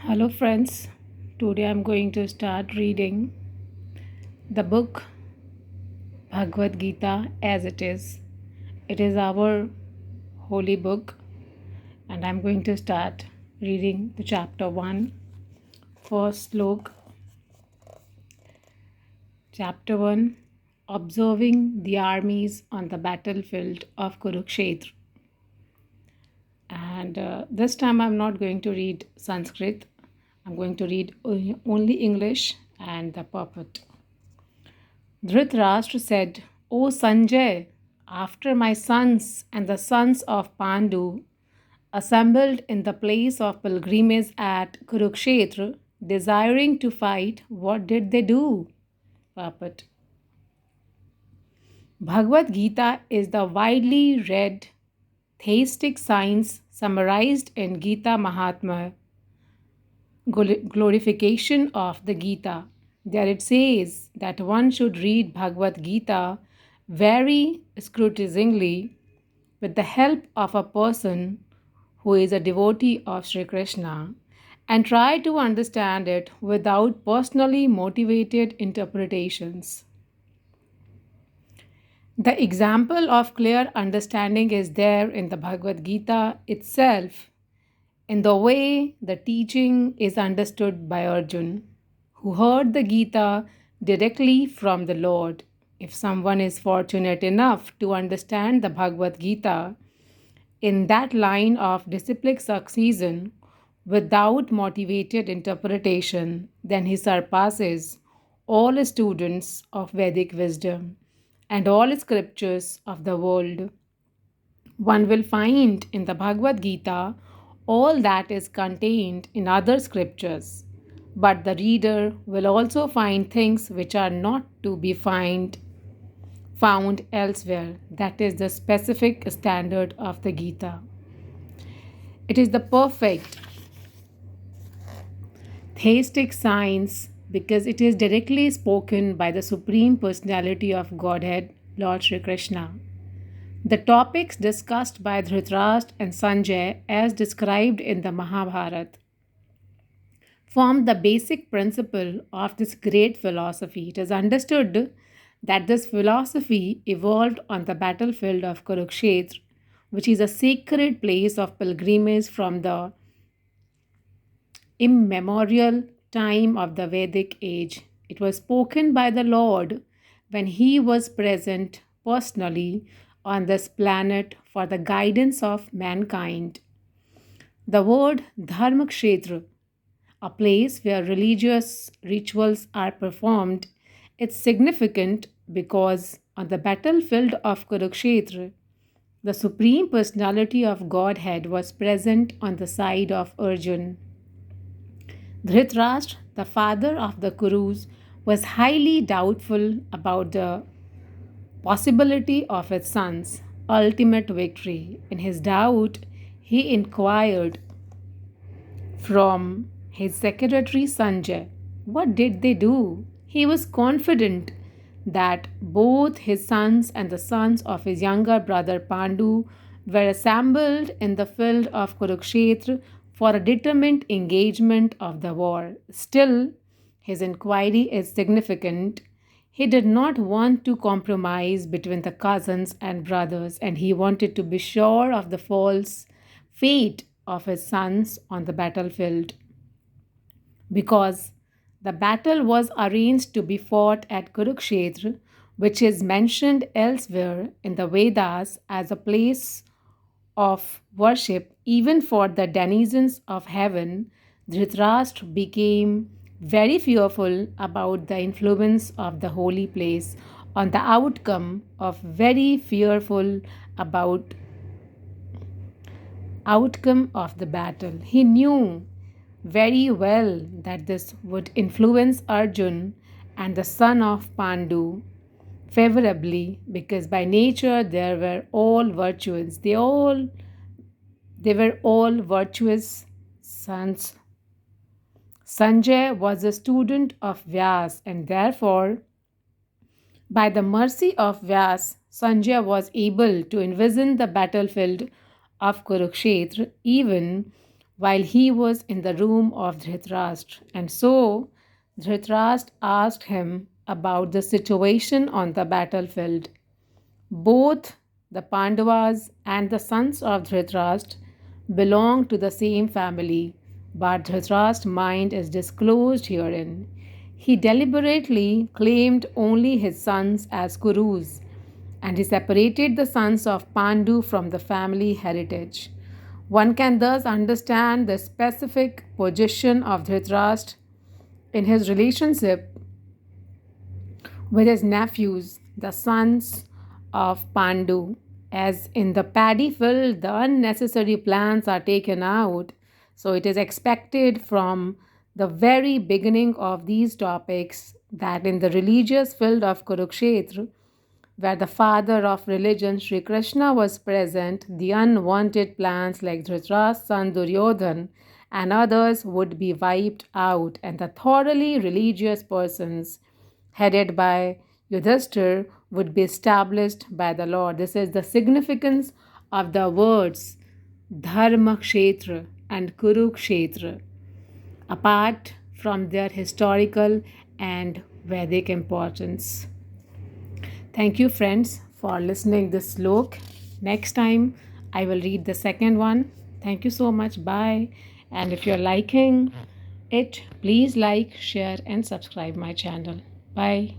Hello, friends. Today I'm going to start reading the book Bhagwad Gita as it is. It is our holy book, and I'm going to start reading the chapter 1, first slok. Chapter 1, Observing the Armies on the Battlefield of Kurukshetra. And this time I'm not going to read Sanskrit, I'm going to read only English and the purport. Dhritarashtra said, O Sanjay, after my sons and the sons of Pandu assembled in the place of pilgrimage at Kurukshetra, desiring to fight, what did they do? Purport. Bhagwad Gita is the widely read theistic science summarized in Gita Mahatmya, glorification of the Gita. There it says that one should read Bhagavad Gita very scrutinizingly with the help of a person who is a devotee of Sri Krishna and try to understand it without personally motivated interpretations. The example of clear understanding is there in the Bhagavad Gita itself, in the way the teaching is understood by Arjun, who heard the Gita directly from the Lord. If someone is fortunate enough to understand the Bhagavad Gita in that line of disciplic succession without motivated interpretation, then he surpasses all students of Vedic wisdom and all scriptures of the world. One will find in the Bhagavad Gita all that is contained in other scriptures, but the reader will also find things which are not to be found elsewhere. That is the specific standard of the Gita. It is the perfect theistic science because it is directly spoken by the Supreme Personality of Godhead, Lord Sri Krishna. The topics discussed by Dhritarashtra and Sanjay, as described in the Mahabharata, form the basic principle of this great philosophy. It is understood that this philosophy evolved on the battlefield of Kurukshetra, which is a sacred place of pilgrimage from the immemorial time of the Vedic age. It was spoken by the Lord when he was present personally on this planet for the guidance of mankind. The word Dharmakshetra, a place where religious rituals are performed, is significant because on the battlefield of Kurukshetra, the Supreme Personality of Godhead was present on the side of Arjun. Dhritarashtra, the father of the Kurus, was highly doubtful about the possibility of his son's ultimate victory. In his doubt, he inquired from his secretary Sanjay, what did they do? He was confident that both his sons and the sons of his younger brother Pandu were assembled in the field of Kurukshetra for a determined engagement of the war. Still, his inquiry is significant. He did not want to compromise between the cousins and brothers, and he wanted to be sure of the false fate of his sons on the battlefield. Because the battle was arranged to be fought at Kurukshetra, which is mentioned elsewhere in the Vedas as a place of worship even for the denizens of heaven, Dhritarashtra became very fearful about the influence of the holy place on the about outcome of the battle. He knew very well that this would influence Arjun and the son of Pandu favorably because by nature they were all virtuous. They were all virtuous sons. Sanjay was a student of Vyas, and therefore, by the mercy of Vyas, Sanjay was able to envision the battlefield of Kurukshetra even while he was in the room of Dhritarashtra. And so Dhritarashtra asked him about the situation on the battlefield. Both the Pandavas and the sons of Dhritarashtra belong to the same family, but Dhritarashtra's mind is disclosed herein. He deliberately claimed only his sons as Kurus, and he separated the sons of Pandu from the family heritage. One can thus understand the specific position of Dhritarashtra in his relationship with his nephews, the sons of Pandu. As in the paddy field, the unnecessary plants are taken out. So it is expected from the very beginning of these topics that in the religious field of Kurukshetra, where the father of religion Sri Krishna was present, the unwanted plants like Dhritarashtra's son Duryodhan and others would be wiped out, and the thoroughly religious persons headed by Yudhishthir would be established by the Lord. This is the significance of the words Dharma Kshetra and Kurukshetra, apart from their historical and Vedic importance. Thank you, friends, for listening this slok. Next time, I will read the second one. Thank you so much. Bye. And if you're liking it, please like, share, and subscribe my channel. Bye.